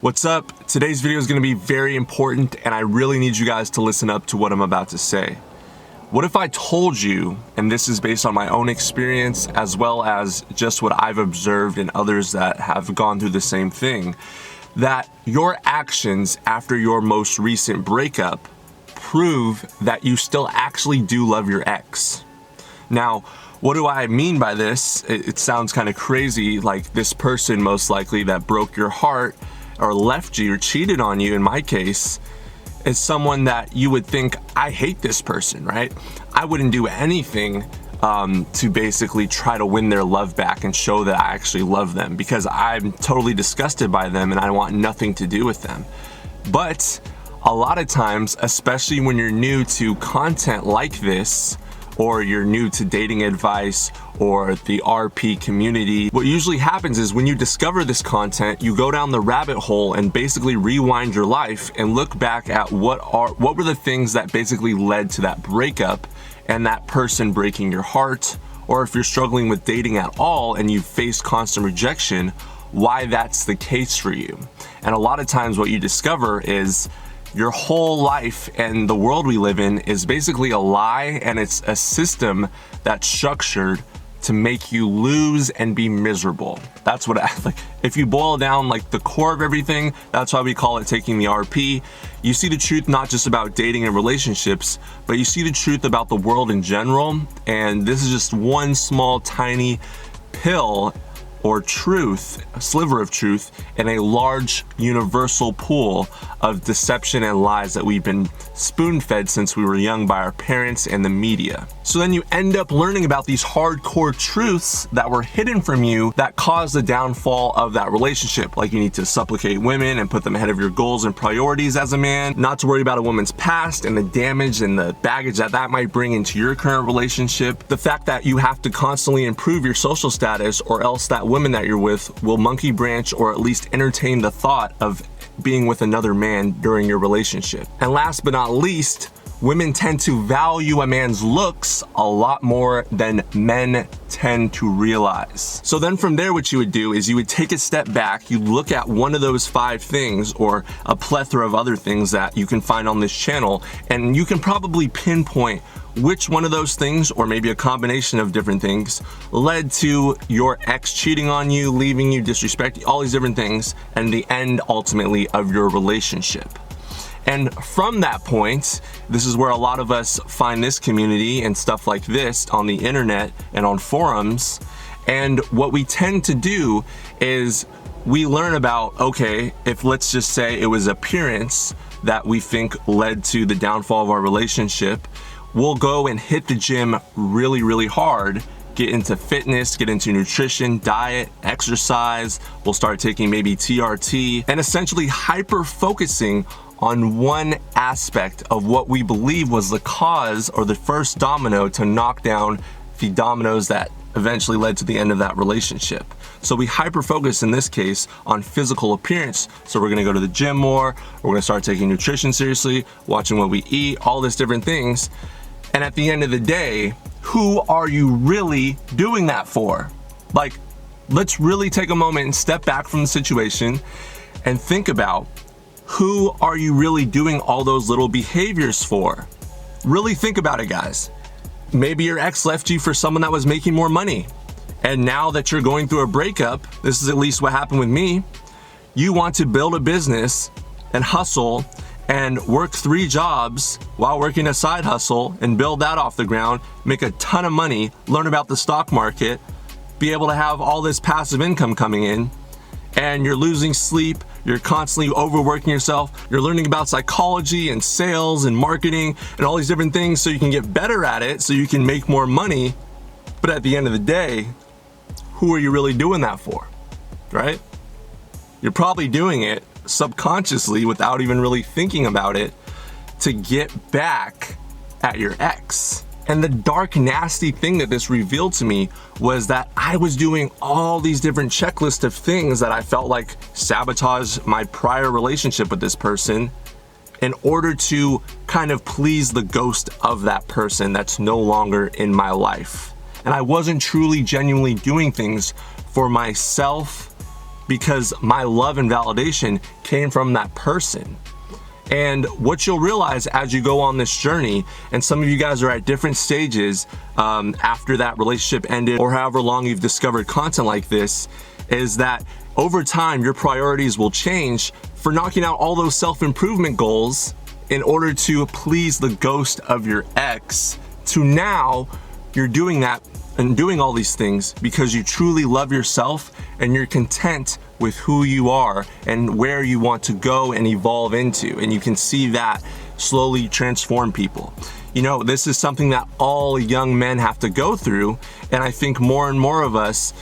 What's up? Today's video is going to be very important and I really need you guys to listen up to what I'm about to say. What if I told you, and this is based on my own experience as well as just what I've observed in others that have gone through the same thing, that your actions after your most recent breakup prove that you still actually do love your ex. Now, what do I mean by this? It sounds kind of crazy, like this person most likely that broke your heart or left you or cheated on you, in my case, is someone that you would think, I hate this person, right? I wouldn't do anything to basically try to win their love back and show that I actually love them because I'm totally disgusted by them and I want nothing to do with them. But a lot of times, especially when you're new to content like this, or you're new to dating advice or the RP community, what usually happens is when you discover this content, you go down the rabbit hole and basically rewind your life and look back at what were the things that basically led to that breakup and that person breaking your heart, or if you're struggling with dating at all and you've faced constant rejection, why that's the case for you. And a lot of times what you discover is your whole life and the world we live in is basically a lie, and it's a system that's structured to make you lose and be miserable. That's what if you boil down like the core of everything, that's why we call it taking the RP. You see the truth not just about dating and relationships, but you see the truth about the world in general. And this is just one small tiny pill or truth, a sliver of truth, in a large universal pool of deception and lies that we've been spoon-fed since we were young by our parents and the media. So then you end up learning about these hardcore truths that were hidden from you that caused the downfall of that relationship. Like you need to supplicate women and put them ahead of your goals and priorities as a man, not to worry about a woman's past and the damage and the baggage that that might bring into your current relationship. The fact that you have to constantly improve your social status or else that women that you're with will monkey branch or at least entertain the thought of being with another man during your relationship. And last but not least, women tend to value a man's looks a lot more than men tend to realize. So then from there, what you would do is you would take a step back, you look at one of those 5 things or a plethora of other things that you can find on this channel, and you can probably pinpoint which one of those things, or maybe a combination of different things, led to your ex cheating on you, leaving you, disrespecting, all these different things, and the end ultimately of your relationship. And from that point, this is where a lot of us find this community and stuff like this on the internet and on forums. And what we tend to do is we learn about, okay, if let's just say it was appearance that we think led to the downfall of our relationship, we'll go and hit the gym really, really hard, get into fitness, get into nutrition, diet, exercise. We'll start taking maybe TRT and essentially hyper focusing on one aspect of what we believe was the cause or the first domino to knock down the dominoes that eventually led to the end of that relationship. So we hyper focus in this case on physical appearance. So we're gonna go to the gym more, we're gonna start taking nutrition seriously, watching what we eat, all these different things. And at the end of the day, who are you really doing that for? Like, let's really take a moment and step back from the situation and think about, who are you really doing all those little behaviors for? Really think about it, guys. Maybe your ex left you for someone that was making more money. And now that you're going through a breakup, this is at least what happened with me, you want to build a business and hustle and work 3 jobs while working a side hustle and build that off the ground, make a ton of money, learn about the stock market, be able to have all this passive income coming in, and you're losing sleep, you're constantly overworking yourself, you're learning about psychology and sales and marketing and all these different things so you can get better at it, so you can make more money. But at the end of the day, who are you really doing that for, right? You're probably doing it subconsciously without even really thinking about it to get back at your ex. And the dark, nasty thing that this revealed to me was that I was doing all these different checklists of things that I felt like sabotaged my prior relationship with this person in order to kind of please the ghost of that person that's no longer in my life. And I wasn't truly, genuinely doing things for myself because my love and validation came from that person. And what you'll realize as you go on this journey, and some of you guys are at different stages after that relationship ended, or however long you've discovered content like this, is that over time your priorities will change for knocking out all those self-improvement goals in order to please the ghost of your ex, to now you're doing that and doing all these things because you truly love yourself and you're content with who you are and where you want to go and evolve into. And you can see that slowly transform people. You know, this is something that all young men have to go through. And I think more and more of us,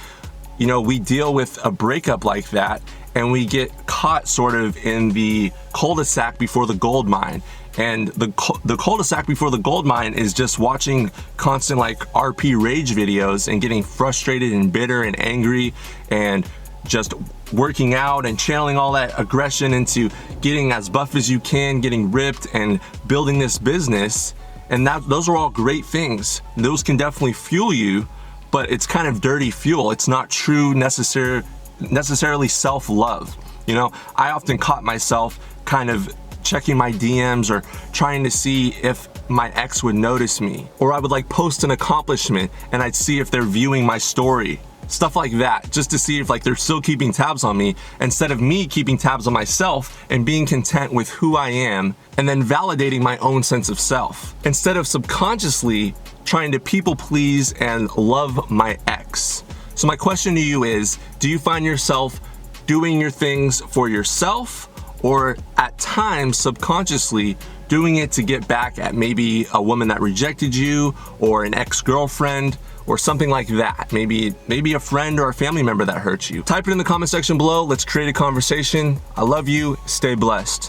you know, we deal with a breakup like that and we get caught sort of in the cul-de-sac before the gold mine. And the cul-de-sac before the gold mine is just watching constant like RP rage videos and getting frustrated and bitter and angry and just working out and channeling all that aggression into getting as buff as you can, getting ripped and building this business. And those are all great things. Those can definitely fuel you, but it's kind of dirty fuel. It's not true necessarily self-love. You know, I often caught myself kind of checking my DMs or trying to see if my ex would notice me, or I would like post an accomplishment and I'd see if they're viewing my story, stuff like that, just to see if like they're still keeping tabs on me, instead of me keeping tabs on myself and being content with who I am and then validating my own sense of self, instead of subconsciously trying to people please and love my ex. So my question to you is, do you find yourself doing your things for yourself, or at times subconsciously doing it to get back at maybe a woman that rejected you, or an ex-girlfriend, or something like that? Maybe a friend or a family member that hurt you. Type it in the comment section below. Let's create a conversation. I love you. Stay blessed.